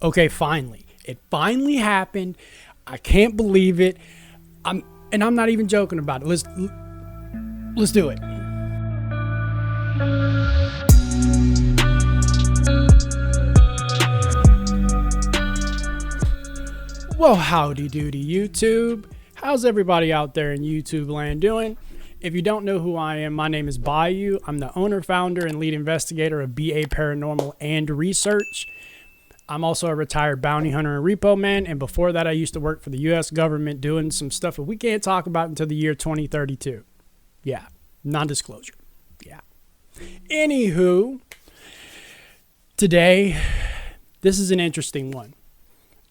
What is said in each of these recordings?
Okay, finally. It finally happened. I can't believe it. I'm not even joking about it. Let's do it. Well, howdy doody YouTube. How's everybody out there in YouTube land doing? If you don't know who I am, my name is Bayou. I'm the owner, founder, and lead investigator of BA Paranormal and Research. I'm also a retired bounty hunter and repo man, and before that I used to work for the U.S. government doing some stuff that we can't talk about until the year 2032. Yeah, non-disclosure. Yeah. Anywho, today, this is an interesting one.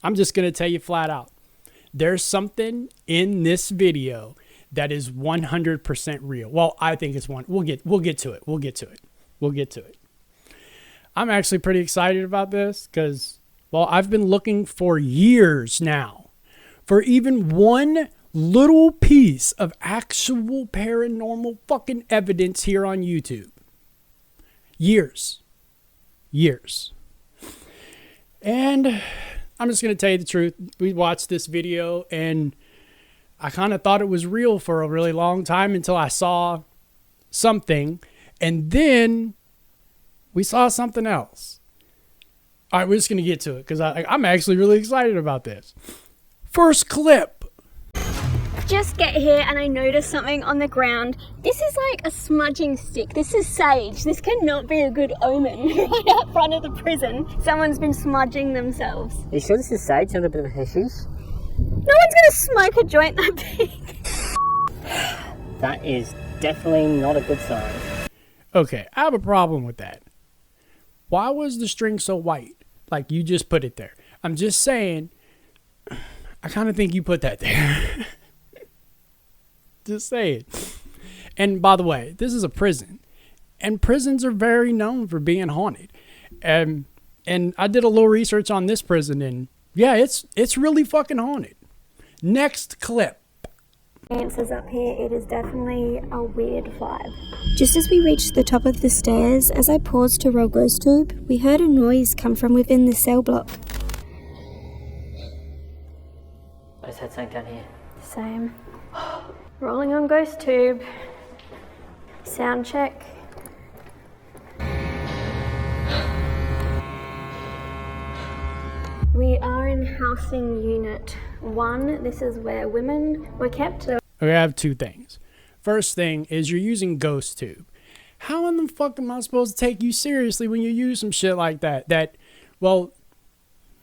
I'm just going to tell you flat out. There's something in this video that is 100% real. Well, I think it's one. We'll get to it. We'll get to it. I'm actually pretty excited about this because, well, I've been looking for years now for even one little piece of actual paranormal fucking evidence here on YouTube. Years. And I'm just going to tell you the truth. We watched this video and I kind of thought it was real for a really long time until I saw something, and then we saw something else. All right, we're just going to get to it because I'm actually really excited about this. First clip. Just get here and I noticed something on the ground. This is like a smudging stick. This is sage. This cannot be a good omen. Right out front of the prison, someone's been smudging themselves. Are you sure this is sage? Not a bit of hashish? No one's gonna smoke a joint that big. That is definitely not a good sign. Okay, I have a problem with that. Why was the string so white? Like you just put it there. I'm just saying, I kind of think you put that there. Just saying. And by the way, this is a prison. And prisons are very known for being haunted. And I did a little research on this prison and yeah, it's really fucking haunted. Next clip. Answers up here, it is definitely a weird vibe. Just as we reached the top of the stairs, as I paused to roll Ghostube, we heard a noise come from within the cell block. I just had something down here. Same. Rolling on Ghostube. Sound check. We are in housing unit 1. This is where women were kept. Okay, I have two things. First thing is you're using Ghostube. How in the fuck am I supposed to take you seriously when you use some shit like that? Well, all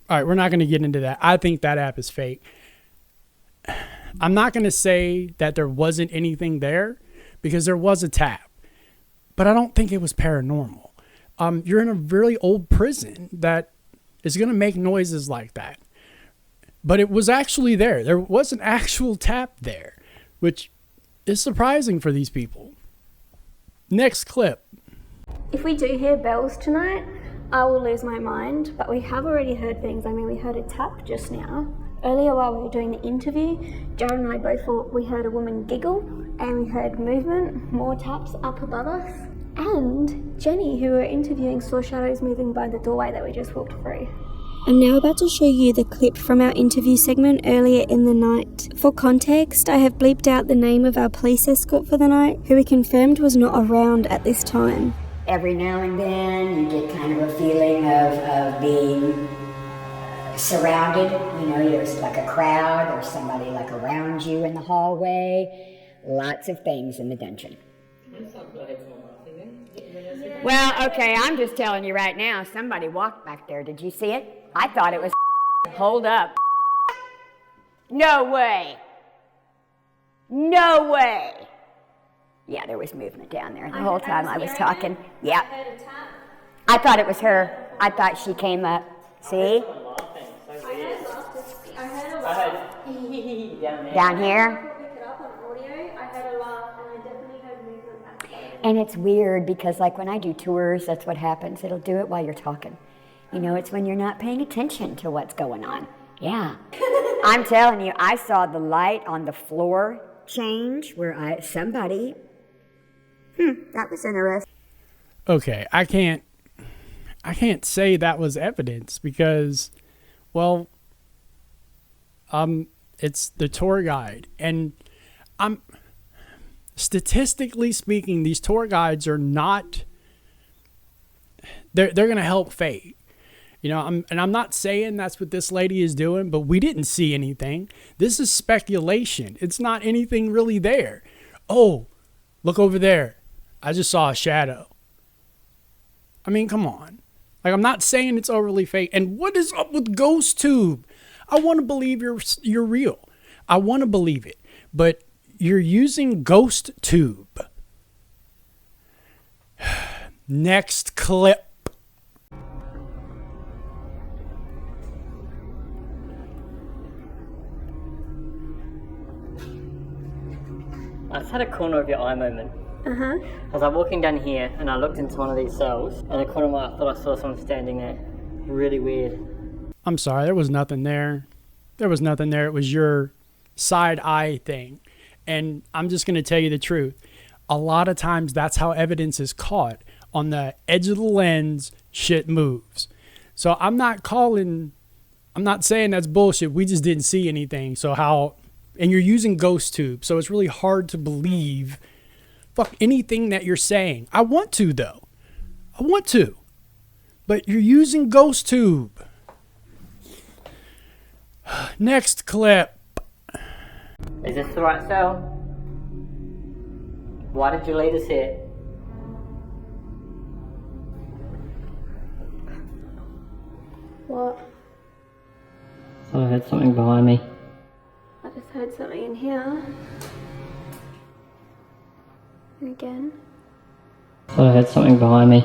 right, we're not going to get into that. I think that app is fake. I'm not going to say that there wasn't anything there because there was a tap, but I don't think it was paranormal. You're in a really old prison that is going to make noises like that. But it was actually there. There was an actual tap there, which is surprising for these people. Next clip. If we do hear bells tonight, I will lose my mind, but we have already heard things. I mean, we heard a tap just now. Earlier while we were doing the interview, Jared and I both thought we heard a woman giggle and we heard movement, more taps up above us. And Jenny, who we were interviewing, saw shadows moving by the doorway that we just walked through. I'm now about to show you the clip from our interview segment earlier in the night. For context, I have bleeped out the name of our police escort for the night, who we confirmed was not around at this time. Every now and then you get kind of a feeling of being surrounded. You know, there's like a crowd, there's somebody like around you in the hallway. Lots of things in the dungeon. Well, okay, I'm just telling you right now, somebody walked back there. Did you see it? I thought it was hold up. No way. No way. Yeah, there was movement down there the whole time I was talking. Yeah. I thought it was her. I thought she came up. See? Down here? And it's weird because like when I do tours, that's what happens. It'll do it while you're talking. You know, it's when you're not paying attention to what's going on. Yeah. I'm telling you, I saw the light on the floor change where somebody, that was interesting. Okay, I can't say that was evidence because Well, it's the tour guide, and statistically speaking, these tour guides are not. They're going to help fate. You know, I'm not saying that's what this lady is doing, but we didn't see anything. This is speculation. It's not anything really there. Oh, look over there. I just saw a shadow. I mean, come on. Like, I'm not saying it's overly fake. And what is up with Ghostube? I want to believe you're real. I want to believe it. But you're using Ghostube. Next clip. I just had a corner of your eye moment. Uh-huh. I was like walking down here and I looked into one of these cells and the corner of my eye, I thought I saw someone standing there. Really weird. I'm sorry, there was nothing there. There was nothing there. It was your side eye thing. And I'm just going to tell you the truth. A lot of times that's how evidence is caught. On the edge of the lens, shit moves. So I'm not saying that's bullshit. We just didn't see anything. And you're using Ghostube, so it's really hard to believe anything that you're saying. I want to, though. I want to. But you're using Ghostube. Next clip. Is this the right cell? Why did you lead us here? What? So I heard something behind me. I just heard something in here. And again. So I heard something behind me.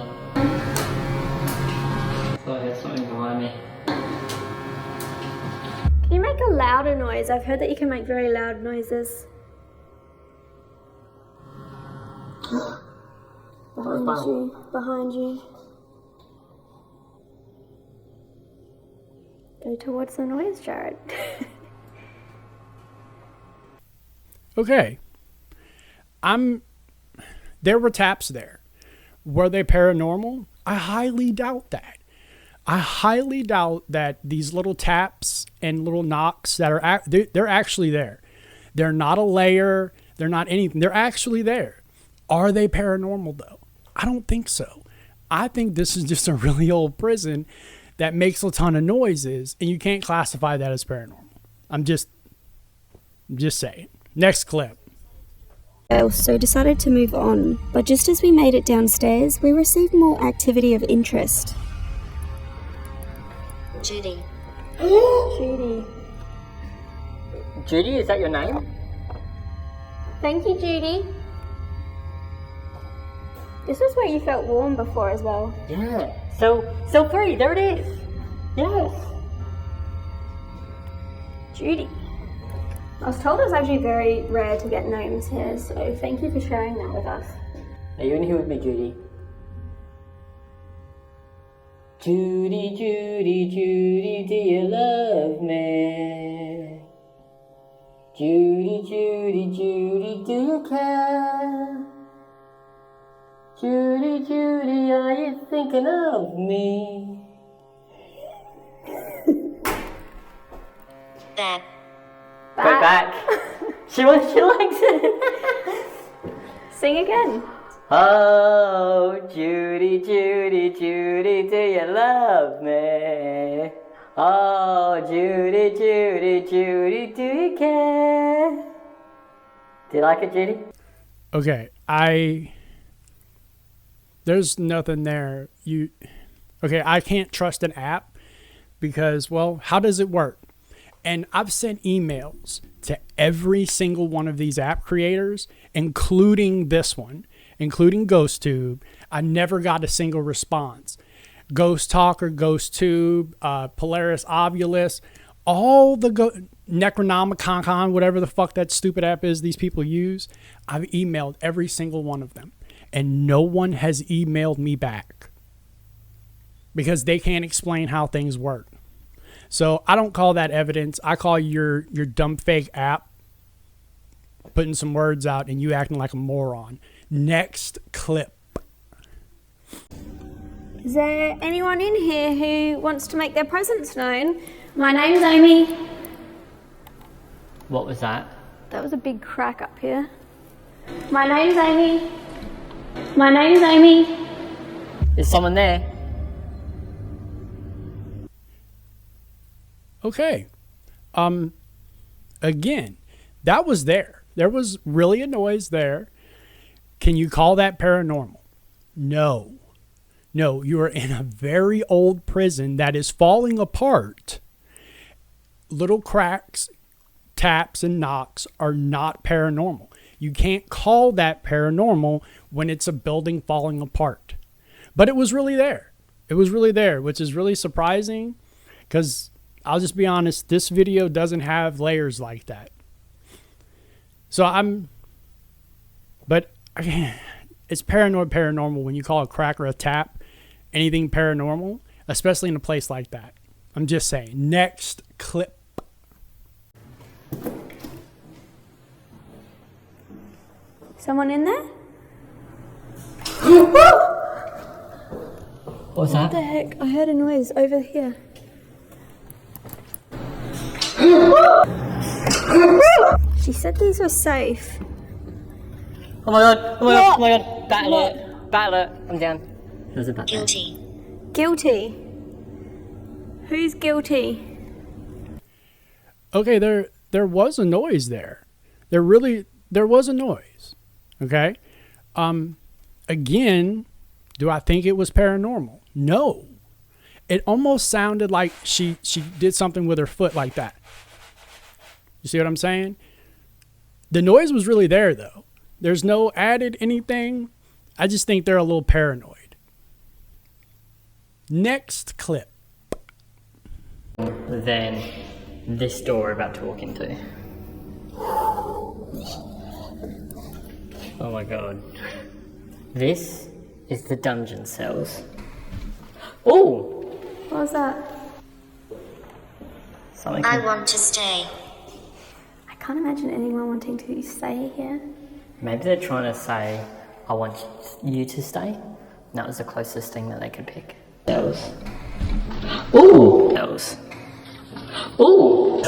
So I heard something behind me. Can you make a louder noise? I've heard that you can make very loud noises. Behind you. Go towards the noise, Jared. Okay. There were taps there. Were they paranormal? I highly doubt that. I highly doubt that these little taps and little knocks that are they're actually there. They're not a layer. They're not anything. They're actually there. Are they paranormal though? I don't think so. I think this is just a really old prison that makes a ton of noises, and you can't classify that as paranormal. I'm just saying. Next clip. So decided to move on, but just as we made it downstairs, we received more activity of interest. Judy. Judy. Judy, is that your name? Thank you, Judy. This was where you felt warm before as well. Yeah. Cell 3, there it is. Yes. Judy. I was told it was actually very rare to get names here, so thank you for sharing that with us. Are you in here with me, Judy? Judy, Judy, Judy, do you love me? Judy, Judy, Judy, do you care? Judy, Judy, are you thinking of me? Back. Go back. She likes it. Sing again. Oh, Judy, Judy, Judy, do you love me? Oh, Judy, Judy, Judy, do you care? Do you like it, Judy? Okay, there's nothing there. I can't trust an app because, well, how does it work? And I've sent emails to every single one of these app creators, including this one, including Ghostube. I never got a single response. Ghost Talker, Ghostube, Polaris Ovulus, all the Necronomicon, whatever the fuck that stupid app is these people use. I've emailed every single one of them, and no one has emailed me back because they can't explain how things work. So I don't call that evidence. I call your dumb fake app putting some words out and you acting like a moron. Next clip. Is there anyone in here who wants to make their presence known? My name's Amy. What was that? That was a big crack up here. My name's Amy. My name's Amy. Is someone there? Okay. Again, that was there. There was really a noise there. Can you call that paranormal? No. No, you are in a very old prison that is falling apart. Little cracks, taps, and knocks are not paranormal. You can't call that paranormal when it's a building falling apart. But it was really there. It was really there, which is really surprising because I'll just be honest, this video doesn't have layers like that. So it's paranormal when you call a crack or a tap anything paranormal, especially in a place like that. I'm just saying. Next clip. Someone in there? What was What that? the heck? I heard a noise over here. She said these were safe. Oh my god, oh my god, oh my god. Bat alert, bat alert. I'm down. There's a bat there. Guilty. Who's guilty? Okay, there was a noise there. There was a noise. Okay? Again, do I think it was paranormal? No. It almost sounded like she did something with her foot like that. You see what I'm saying? The noise was really there though. There's no added anything. I just think they're a little paranoid. Next clip. Then this door we're about to walk into. Oh my god. This is the dungeon cells. Oh! What was that? Something. I want to stay. I can't imagine anyone wanting to stay here. Maybe they're trying to say, I want you to stay. And that was the closest thing that they could pick. Cells. Ooh! Cells. Ooh!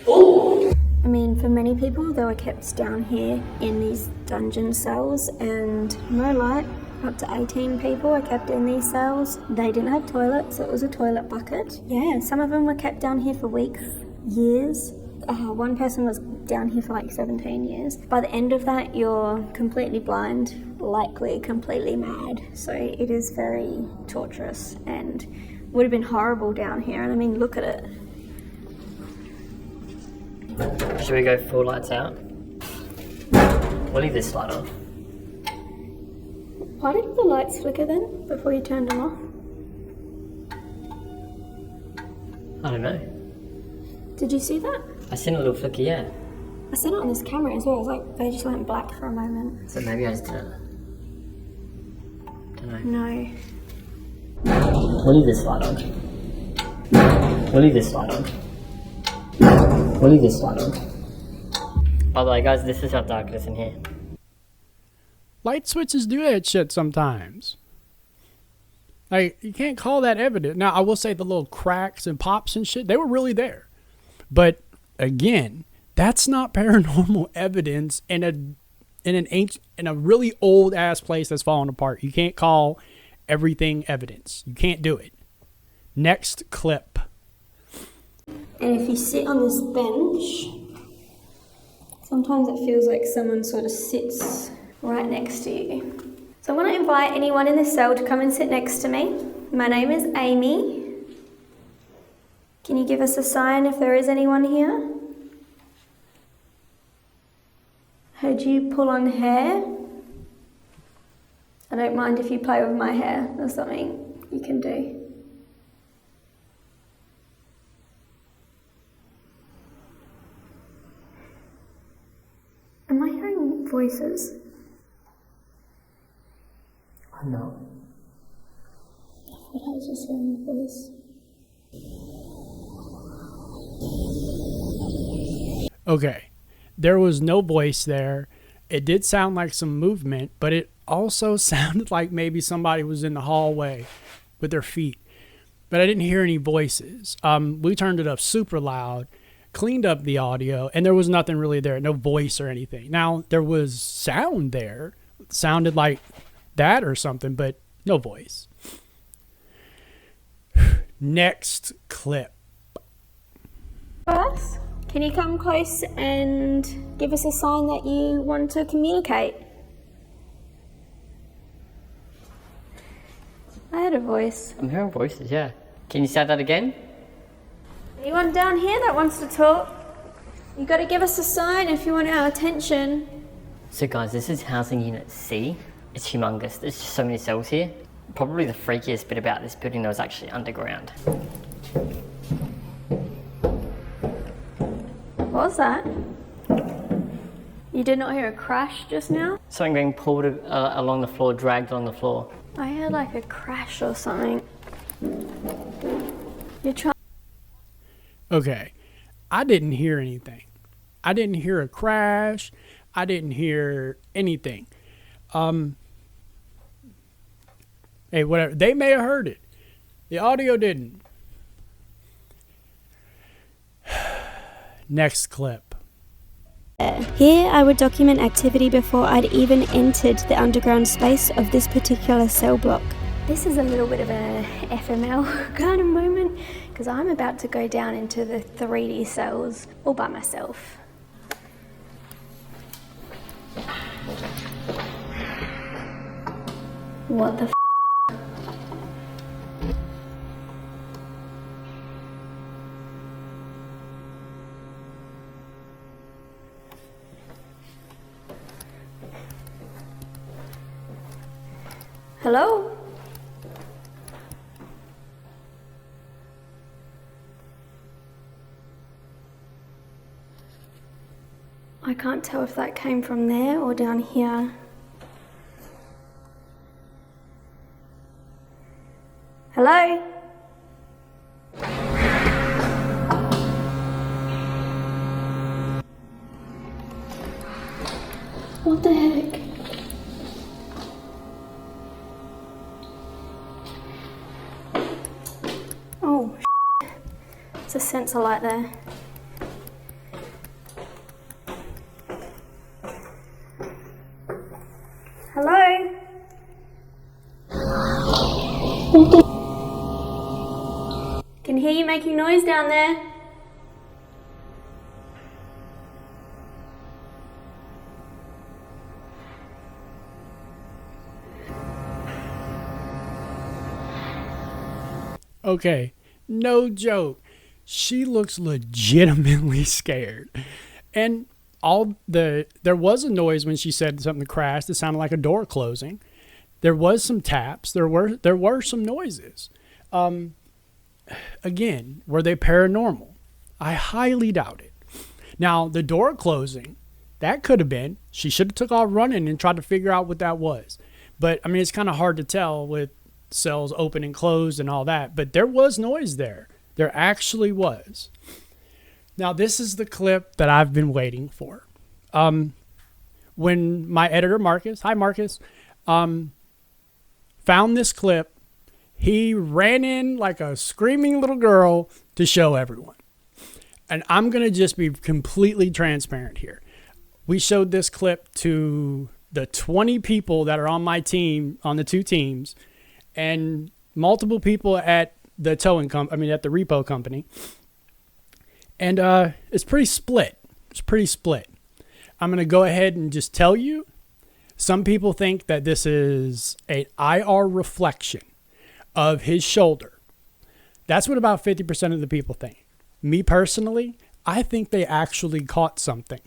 Ooh! I mean, for many people, they were kept down here in these dungeon cells, and no light. Up to 18 people are kept in these cells. They didn't have toilets, so it was a toilet bucket. Yeah, some of them were kept down here for weeks, years. One person was down here for like 17 years. By the end of that, you're completely blind, likely completely mad. So it is very torturous and would have been horrible down here. And I mean, look at it. Should we go full lights out? We'll leave this light on. Why did the lights flicker then, before you turned them off? I don't know. Did you see that? I seen a little flicker, yeah. I seen it on this camera as well. I was like, they just went black for a moment. So maybe I just didn't. Don't know. No. We'll leave this light on. We'll leave this light on. We'll leave this light on. By the way, guys, this is how dark it is in here. Light switches do that shit sometimes. Like, you can't call that evidence. Now, I will say the little cracks and pops and shit, they were really there. But again, that's not paranormal evidence in a really old ass place that's falling apart. You can't call everything evidence. You can't do it. Next clip. And if you sit on this bench, sometimes it feels like someone sort of sits right next to you. So I want to invite anyone in this cell to come and sit next to me. My name is Amy. Can you give us a sign if there is anyone here? Heard you pull on hair. I don't mind if you play with my hair. That's something you can do. Am I hearing voices? I'm not. I thought I was just hearing a voice. Okay. There was no voice there. It did sound like some movement, but also sounded like maybe somebody was in the hallway with their feet, but I didn't hear any voices. We turned it up super loud, cleaned up the audio, and there was nothing really there, no voice or anything. Now, there was sound there. It sounded like that or something, but no voice. Next clip. Us? Can you come close and give us a sign that you want to communicate? I heard a voice. I'm hearing voices, yeah. Can you say that again? Anyone down here that wants to talk? You got to give us a sign if you want our attention. So guys, this is housing unit C. It's humongous. There's just so many cells here. Probably the freakiest bit about this building though is actually underground. What was that? You did not hear a crash just now? Something being pulled along the floor, dragged on the floor. I heard like a crash or something. You're trying. Okay, I didn't hear anything. I didn't hear a crash. I didn't hear anything. Hey, whatever. They may have heard it. The audio didn't. Next clip. Here I would document activity before I'd even entered the underground space of this particular cell block. This is a little bit of a FML kind of moment because I'm about to go down into the 3D cells all by myself. What the f***? Hello? I can't tell if that came from there or down here. Hello? What the heck? Oh, it's a sensor light there. Hello? Can hear you making noise down there. Okay, no joke. She looks legitimately scared. And there was a noise when she said something crashed. It sounded like a door closing. There was some taps. There were some noises. Again, were they paranormal? I highly doubt it. Now, the door closing, that could have been. She should have took off running and tried to figure out what that was. But, I mean, it's kind of hard to tell with cells open and closed and all that. But there was noise there. There actually was. Now, this is the clip that I've been waiting for. When my editor, Marcus, hi Marcus, found this clip, he ran in like a screaming little girl to show everyone. And I'm going to just be completely transparent here. We showed this clip to the 20 people that are on my team, on the two teams, and multiple people at the at the repo company. And it's pretty split. It's pretty split. I'm going to go ahead and just tell you, some people think that this is an IR reflection of his shoulder. That's what about 50% of the people think. Me personally, I think they actually caught something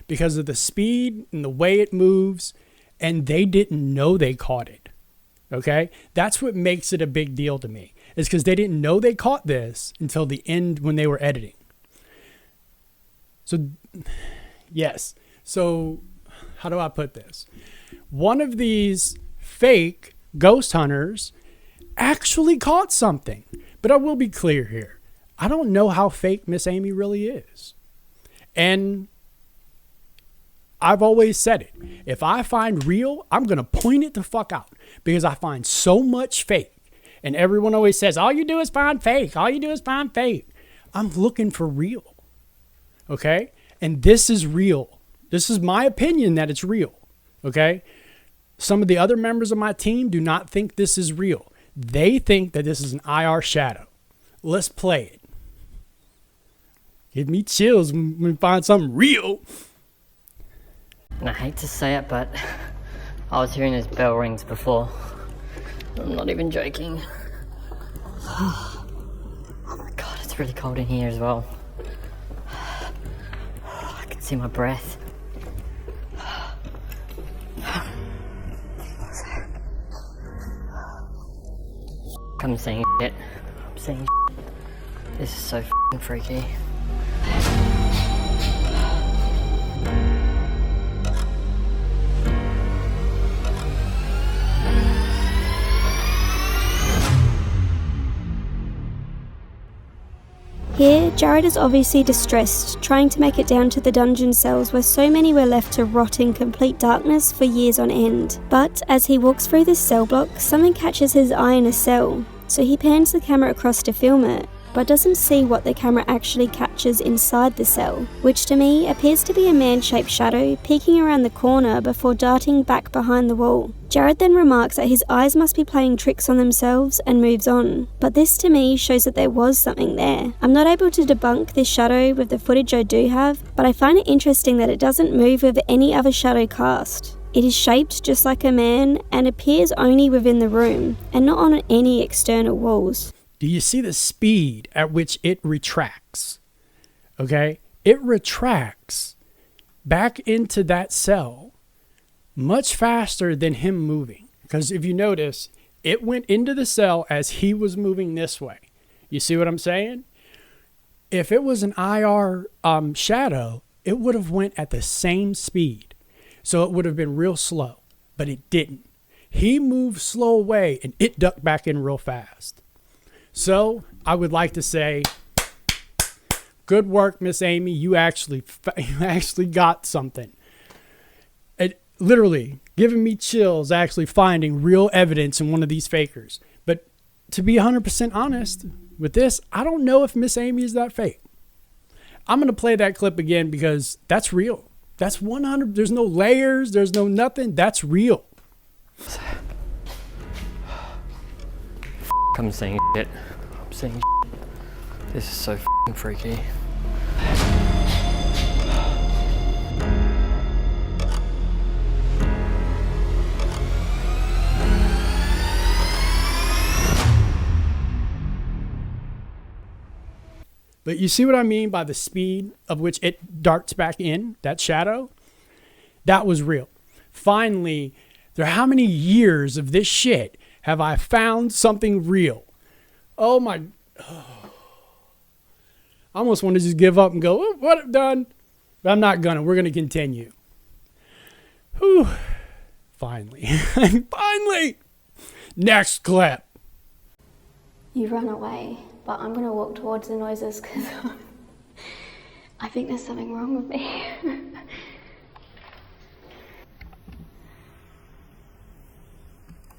because of the speed and the way it moves, and they didn't know they caught it. Okay? That's what makes it a big deal to me, is because they didn't know they caught this until the end when they were editing. So, yes. So, how do I put this? One of these fake ghost hunters actually caught something. But I will be clear here. I don't know how fake Miss Amy really is. And I've always said it. If I find real, I'm going to point it the fuck out because I find so much fake. And everyone always says, all you do is find fake. All you do is find fake. I'm looking for real. Okay? And this is real. This is my opinion that it's real. Okay? Some of the other members of my team do not think this is real. They think that this is an IR shadow. Let's play it. Give me chills when we find something real. And I hate to say it, but I was hearing those bell rings before. I'm not even joking. Oh my god, it's really cold in here as well. I can see my breath. I'm saying shit. I'm saying shit. This is so f***ing freaky. Here, Jared is obviously distressed, trying to make it down to the dungeon cells where so many were left to rot in complete darkness for years on end. But as he walks through this cell block, something catches his eye in a cell, so he pans the camera across to film it, but doesn't see what the camera actually captures inside the cell, which to me appears to be a man-shaped shadow peeking around the corner before darting back behind the wall. Jared then remarks that his eyes must be playing tricks on themselves and moves on, but this to me shows that there was something there. I'm not able to debunk this shadow with the footage I do have, but I find it interesting that it doesn't move with any other shadow cast. It is shaped just like a man and appears only within the room and not on any external walls. Do you see the speed at which it retracts? Okay? It retracts back into that cell much faster than him moving. Because if you notice, it went into the cell as he was moving this way. You see what I'm saying? If it was an IR shadow, it would have went at the same speed. So it would have been real slow, but it didn't. He moved slow away and it ducked back in real fast. So I would like to say, good work, Miss Amy. You actually got something. It literally giving me chills actually finding real evidence in one of these fakers. But to be 100% honest with this, I don't know if Miss Amy is that fake. I'm going to play that clip again because that's real. That's 100. There's no layers. There's no nothing. That's real. I'm saying shit. I'm saying shit. This is so f***ing freaky. But you see what I mean by the speed of which it darts back in, that shadow? That was real. Finally, how many years of this shit have I found something real? Oh my. I almost want to just give up and go, oh, what I've done. But I'm not gonna. We're gonna continue. Whew. Finally. Finally. Next clip. You run away, but I'm going to walk towards the noises because I think there's something wrong with me.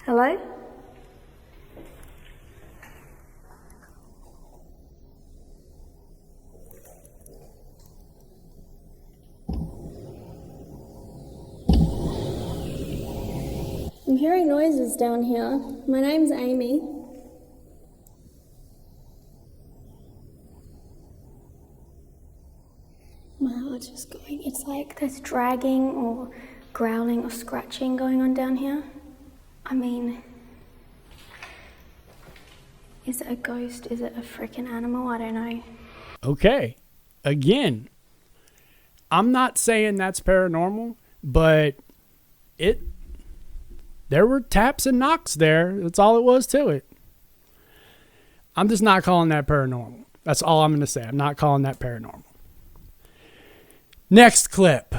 Hello? I'm hearing noises down here. My name's Amy. My heart's just going. It's like there's dragging or growling or scratching going on down here. I mean, is it a ghost? Is it a freaking animal? I don't know. Okay. Again, I'm not saying that's paranormal, but there were taps and knocks there. That's all it was to it. I'm just not calling that paranormal. That's all I'm going to say. I'm not calling that paranormal. Next clip.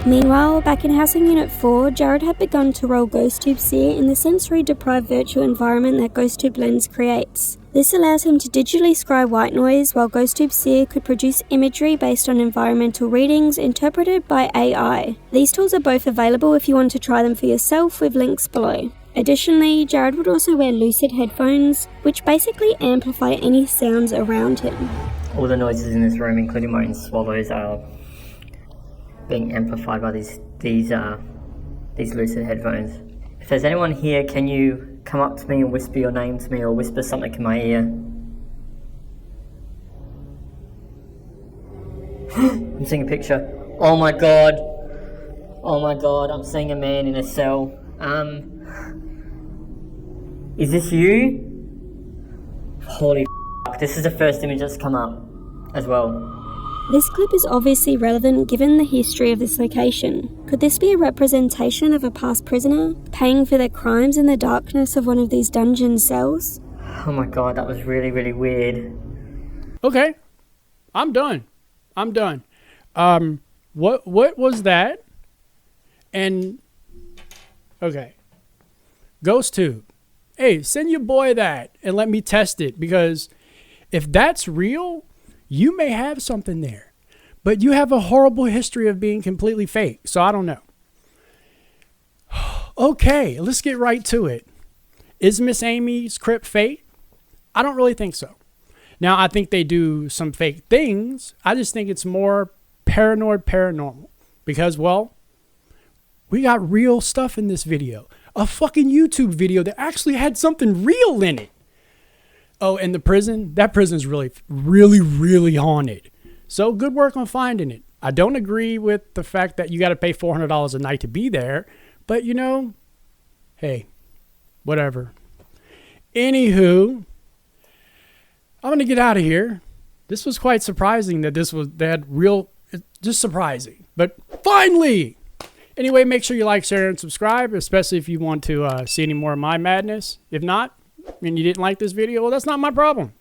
Meanwhile, back in Housing Unit 4, Jared had begun to roll Ghostube Seer in the sensory-deprived virtual environment that Ghostube Lens creates. This allows him to digitally scry white noise, while Ghostube Seer could produce imagery based on environmental readings interpreted by AI. These tools are both available if you want to try them for yourself, with links below. Additionally, Jared would also wear lucid headphones, which basically amplify any sounds around him. All the noises in this room, including my own swallows, are being amplified by these lucid headphones. If there's anyone here, can you come up to me and whisper your name to me, or whisper something in my ear? I'm seeing a picture. Oh my god. Oh my god, I'm seeing a man in a cell. Is this you? Holy f***, this is the first image that's come up as well. This clip is obviously relevant given the history of this location. Could this be a representation of a past prisoner, paying for their crimes in the darkness of one of these dungeon cells? Oh my god, that was really, really weird. Okay, I'm done. What was that? And okay, Ghostube. Hey, send your boy that and let me test it, because if that's real, you may have something there, but you have a horrible history of being completely fake. So I don't know. Okay, let's get right to it. Is Miss AmysCrypt fake? I don't really think so. Now, I think they do some fake things. I just think it's more paranormal because, well, we got real stuff in this video. A fucking YouTube video that actually had something real in it. Oh, and the prison? That prison's really, really, really haunted. So good work on finding it. I don't agree with the fact that you got to pay $400 a night to be there. But, you know, hey, whatever. Anywho, I'm going to get out of here. This was quite surprising that they had real, just surprising. But finally! Anyway, make sure you like, share, and subscribe, especially if you want to see any more of my madness. If not, and you didn't like this video, well, that's not my problem.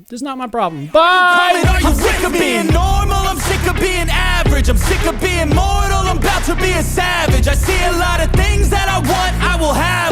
That's not my problem. Bye! I'm sick of being normal, I'm sick of being average, I'm sick of being mortal, I'm about to be a savage. I see a lot of things that I want, I will have